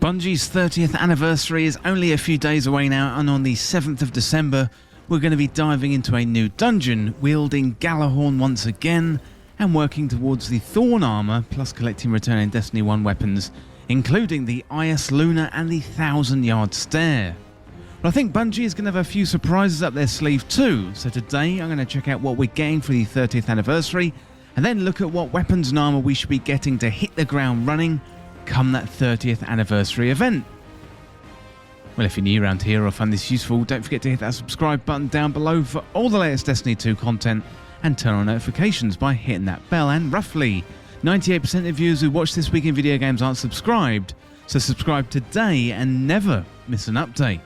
Bungie's 30th anniversary is only a few days away now, and on the 7th of December we're going to be diving into a new dungeon, wielding Gjallarhorn once again, and working towards the Thorn armour, plus collecting returning Destiny 1 weapons, including the Eysluna and the 1,000-yard stare. But I think Bungie is going to have a few surprises up their sleeve too, so today I'm going to check out what we're getting for the 30th anniversary, and then look at what weapons and armour we should be getting to hit the ground running come that 30th anniversary event. Well, if you're new around here or find this useful, don't forget to hit that subscribe button down below for all the latest Destiny 2 content, and turn on notifications by hitting that bell. And roughly 98% of viewers who watch This Week in Video Games aren't subscribed, so subscribe today and never miss an update.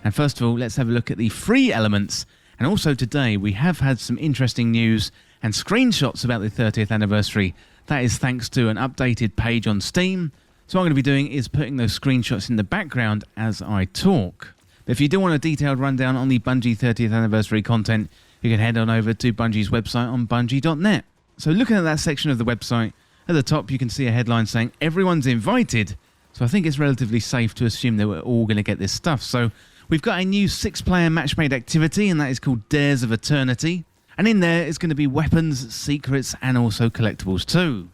And first of all, let's have a look at the free elements, and also today we have had some interesting news and screenshots about the 30th anniversary. That is thanks to an updated page on Steam. So what I'm going to be doing is putting those screenshots in the background as I talk. But if you do want a detailed rundown on the Bungie 30th anniversary content, you can head on over to Bungie's website on bungie.net. So looking at that section of the website, at the top you can see a headline saying everyone's invited. So I think it's relatively safe to assume that we're all going to get this stuff. So we've got a new 6-player match-made activity, and that is called Dares of Eternity. And in there is going to be weapons, secrets, and also collectibles too.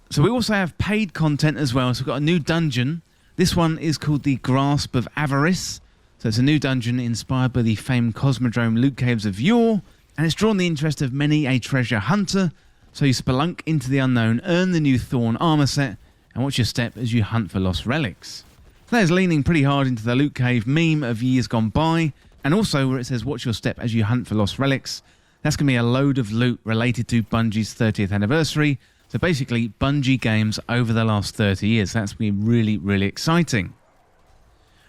So we also have paid content as well. So we've got a new dungeon. This one is called the Grasp of Avarice. So it's a new dungeon inspired by the famed Cosmodrome loot caves of yore. And it's drawn the interest of many a treasure hunter. So you spelunk into the unknown, earn the new Thorn armour set, and watch your step as you hunt for lost relics. So that is leaning pretty hard into the loot cave meme of years gone by. And also where it says watch your step as you hunt for lost relics. That's going to be a load of loot related to Bungie's 30th anniversary. So basically, Bungie games over the last 30 years. That's going to be really, really exciting.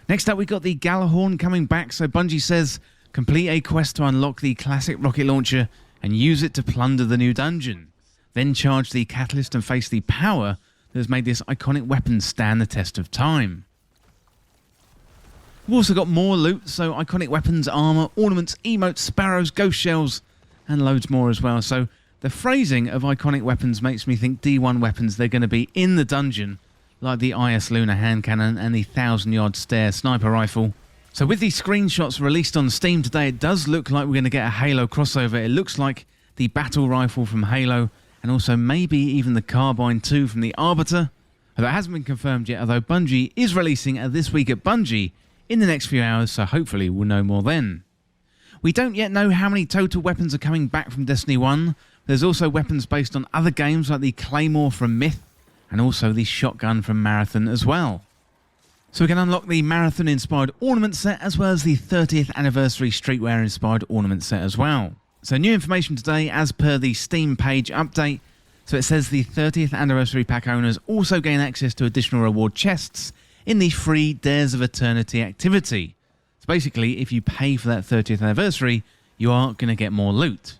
Next up, we've got the Gjallarhorn coming back. So Bungie says, complete a quest to unlock the classic rocket launcher and use it to plunder the new dungeon. Then charge the catalyst and face the power that has made this iconic weapon stand the test of time. We've also got more loot, so iconic weapons, armour, ornaments, emotes, sparrows, ghost shells, and loads more as well. So the phrasing of iconic weapons makes me think D1 weapons, they're going to be in the dungeon, like the Eysluna hand cannon and the 1,000-yard stare sniper rifle. So with these screenshots released on Steam today, it does look like we're going to get a Halo crossover. It looks like the battle rifle from Halo, and also maybe even the carbine 2 from the Arbiter. That hasn't been confirmed yet, although Bungie is releasing a This Week at Bungie in the next few hours, so hopefully we'll know more then. We don't yet know how many total weapons are coming back from Destiny 1. There's also weapons based on other games like the Claymore from Myth, and also the shotgun from Marathon as well. So we can unlock the Marathon-inspired ornament set, as well as the 30th anniversary streetwear-inspired ornament set as well. So new information today as per the Steam page update. So it says the 30th anniversary pack owners also gain access to additional reward chests in the free Dares of Eternity activity. So basically, if you pay for that 30th anniversary, you are going to get more loot.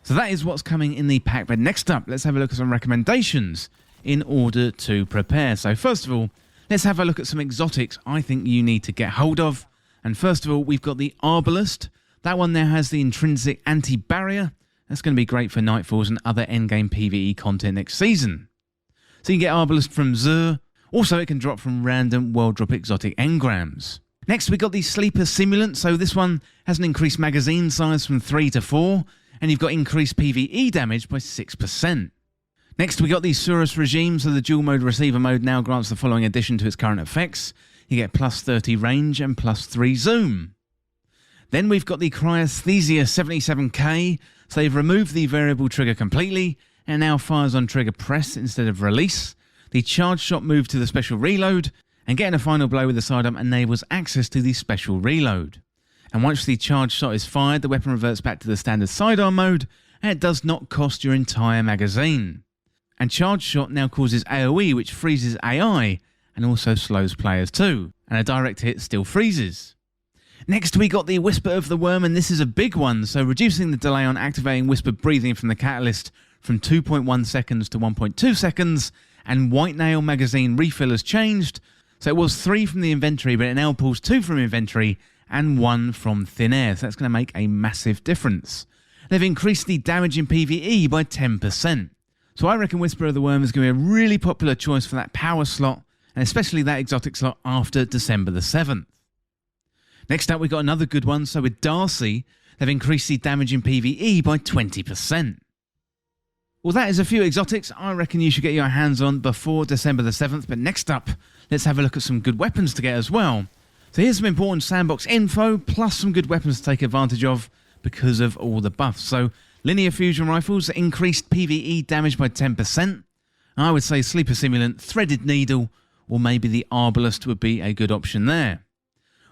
So that is what's coming in the pack. But next up, let's have a look at some recommendations in order to prepare. So first of all, let's have a look at some exotics I think you need to get hold of. And first of all, we've got the Arbalest. That one there has the intrinsic anti-barrier. That's going to be great for Nightfalls and other endgame PvE content next season. So you can get Arbalest from Zur. Also, it can drop from random world drop exotic engrams. Next, we got the Sleeper Simulant. So this one has an increased magazine size from 3 to 4, and you've got increased PvE damage by 6%. Next, we got the Surus Regime. So the dual mode receiver mode now grants the following addition to its current effects. You get plus 30 range and plus 3 zoom. Then we've got the Cryesthesia 77K. So they've removed the variable trigger completely, and now fires on trigger press instead of release. The charge shot moved to the special reload, and getting a final blow with the sidearm enables access to the special reload. And once the charge shot is fired, the weapon reverts back to the standard sidearm mode, and it does not cost your entire magazine. And charge shot now causes AoE, which freezes AI, and also slows players too, and a direct hit still freezes. Next we got the Whisper of the Worm, and this is a big one, so reducing the delay on activating Whisper breathing from the catalyst from 2.1 seconds to 1.2 seconds, and White Nail magazine refill has changed, so it was 3 from the inventory, but it now pulls 2 from inventory and 1 from thin air, so that's going to make a massive difference. They've increased the damage in PvE by 10%. So I reckon Whisper of the Worm is going to be a really popular choice for that power slot, and especially that exotic slot after December the 7th. Next up, we've got another good one. So with Darcy, they've increased the damage in PvE by 20%. Well, that is a few exotics I reckon you should get your hands on before December the 7th. But next up, let's have a look at some good weapons to get as well. So here's some important Sandbox info, plus some good weapons to take advantage of because of all the buffs. So linear fusion rifles increased PvE damage by 10%. I would say Sleeper Simulant, Threaded Needle, or maybe the Arbalest would be a good option there.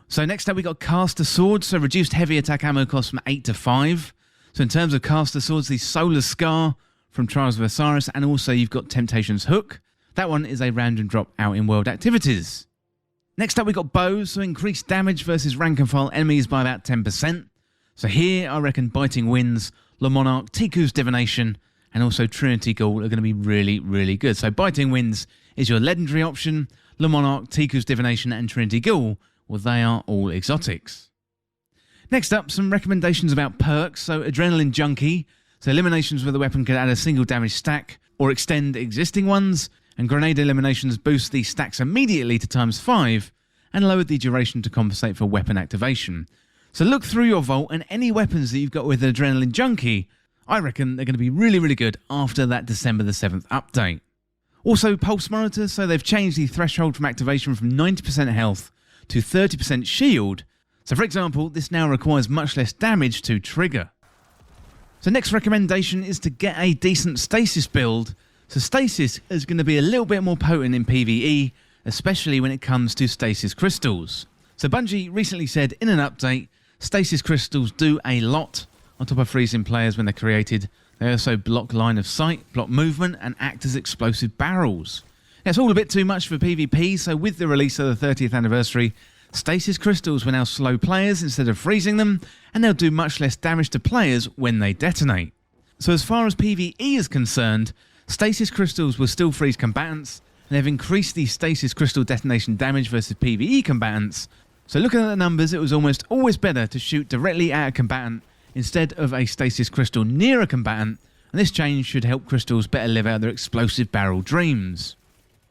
So next up we got Caster Swords, so reduced heavy attack ammo cost from 8 to 5. So in terms of Caster Swords, the Solar Scar from Trials of Osiris, and also you've got Temptation's Hook. That one is a random drop out in world activities. Next up we got Bows, so increased damage versus rank and file enemies by about 10%. So here I reckon Biting Winds, Le Monarch, Tiku's Divination, and also Trinity Ghoul are going to be really, really good. So Biting Winds is your legendary option. Le Monarch, Tiku's Divination, and Trinity Ghoul, well, they are all exotics. Next up, some recommendations about perks. So Adrenaline Junkie, so eliminations with the weapon can add a single damage stack or extend existing ones, and grenade eliminations boost the stacks immediately to ×5 and lowered the duration to compensate for weapon activation. So look through your vault, and any weapons that you've got with Adrenaline Junkie, I reckon they're going to be really, really good after that December the 7th update. Also, Pulse Monitor, so they've changed the threshold from activation from 90% health to 30% shield. So for example, this now requires much less damage to trigger. So next recommendation is to get a decent Stasis build. So Stasis is going to be a little bit more potent in PvE, especially when it comes to Stasis Crystals. So Bungie recently said in an update, Stasis Crystals do a lot on top of freezing players when they're created. They also block line of sight, block movement, and act as explosive barrels. Now, it's all a bit too much for PvP, so with the release of the 30th anniversary, Stasis Crystals will now slow players instead of freezing them, and they'll do much less damage to players when they detonate. So as far as PvE is concerned, Stasis Crystals will still freeze combatants, and they've increased the Stasis Crystal detonation damage versus PvE combatants. So looking at the numbers, it was almost always better to shoot directly at a combatant instead of a Stasis Crystal near a combatant, and this change should help Crystals better live out their explosive barrel dreams.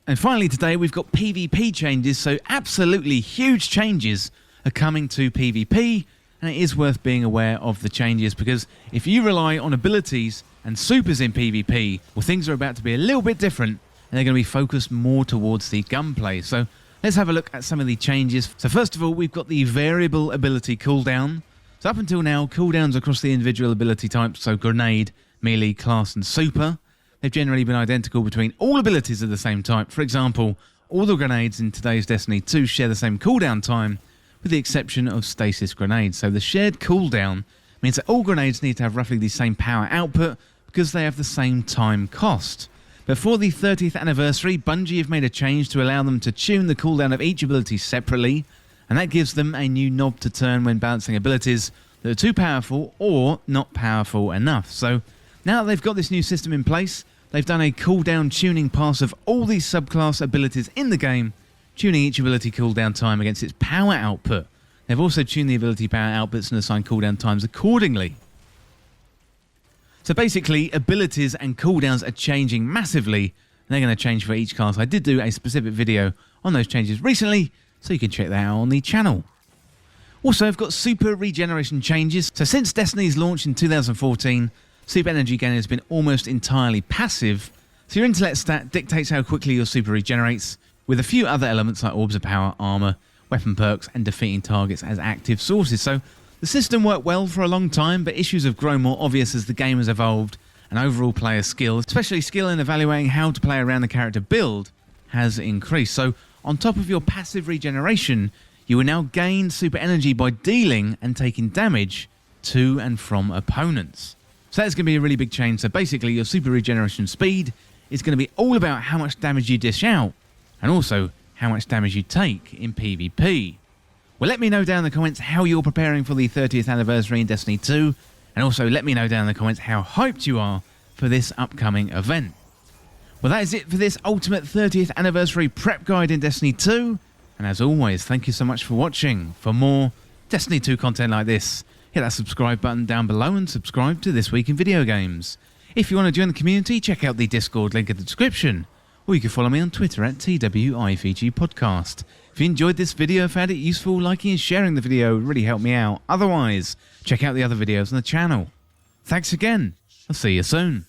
And finally today we've got PvP changes, so absolutely huge changes are coming to PvP, and it is worth being aware of the changes because if you rely on abilities and supers in PvP, well, things are about to be a little bit different and they're going to be focused more towards the gunplay. So let's have a look at some of the changes. So first of all, we've got the variable ability cooldown. So up until now, cooldowns across the individual ability types, so grenade, melee, class and super, they've generally been identical between all abilities of the same type. For example, all the grenades in today's Destiny 2 share the same cooldown time, with the exception of stasis grenades. So the shared cooldown means that all grenades need to have roughly the same power output because they have the same time cost. But for the 30th anniversary, Bungie have made a change to allow them to tune the cooldown of each ability separately, and that gives them a new knob to turn when balancing abilities that are too powerful or not powerful enough. So now that they've got this new system in place, they've done a cooldown tuning pass of all these subclass abilities in the game, tuning each ability cooldown time against its power output. They've also tuned the ability power outputs and assigned cooldown times accordingly. So basically, abilities and cooldowns are changing massively, and they're going to change for each class. I did do a specific video on those changes recently, so you can check that out on the channel. Also, I've got super regeneration changes. So since Destiny's launch in 2014, super energy gain has been almost entirely passive. So your intellect stat dictates how quickly your super regenerates, with a few other elements like orbs of power, armour, weapon perks, and defeating targets as active sources. So the system worked well for a long time, but issues have grown more obvious as the game has evolved, and overall player skill, especially skill in evaluating how to play around the character build, has increased. So on top of your passive regeneration, you will now gain super energy by dealing and taking damage to and from opponents. So that's going to be a really big change. So basically your super regeneration speed is going to be all about how much damage you dish out, and also how much damage you take in PvP. Well, let me know down in the comments how you're preparing for the 30th anniversary in Destiny 2, and also let me know down in the comments how hyped you are for this upcoming event. Well, that is it for this Ultimate 30th Anniversary Prep Guide in Destiny 2, and as always, thank you so much for watching. For more Destiny 2 content like this, hit that subscribe button down below and subscribe to This Week in Video Games. If you want to join the community, check out the Discord link in the description, or you can follow me on Twitter at TWIVG Podcast. If you enjoyed this video, found it useful, liking and sharing the video would really help me out. Otherwise, check out the other videos on the channel. Thanks again. I'll see you soon.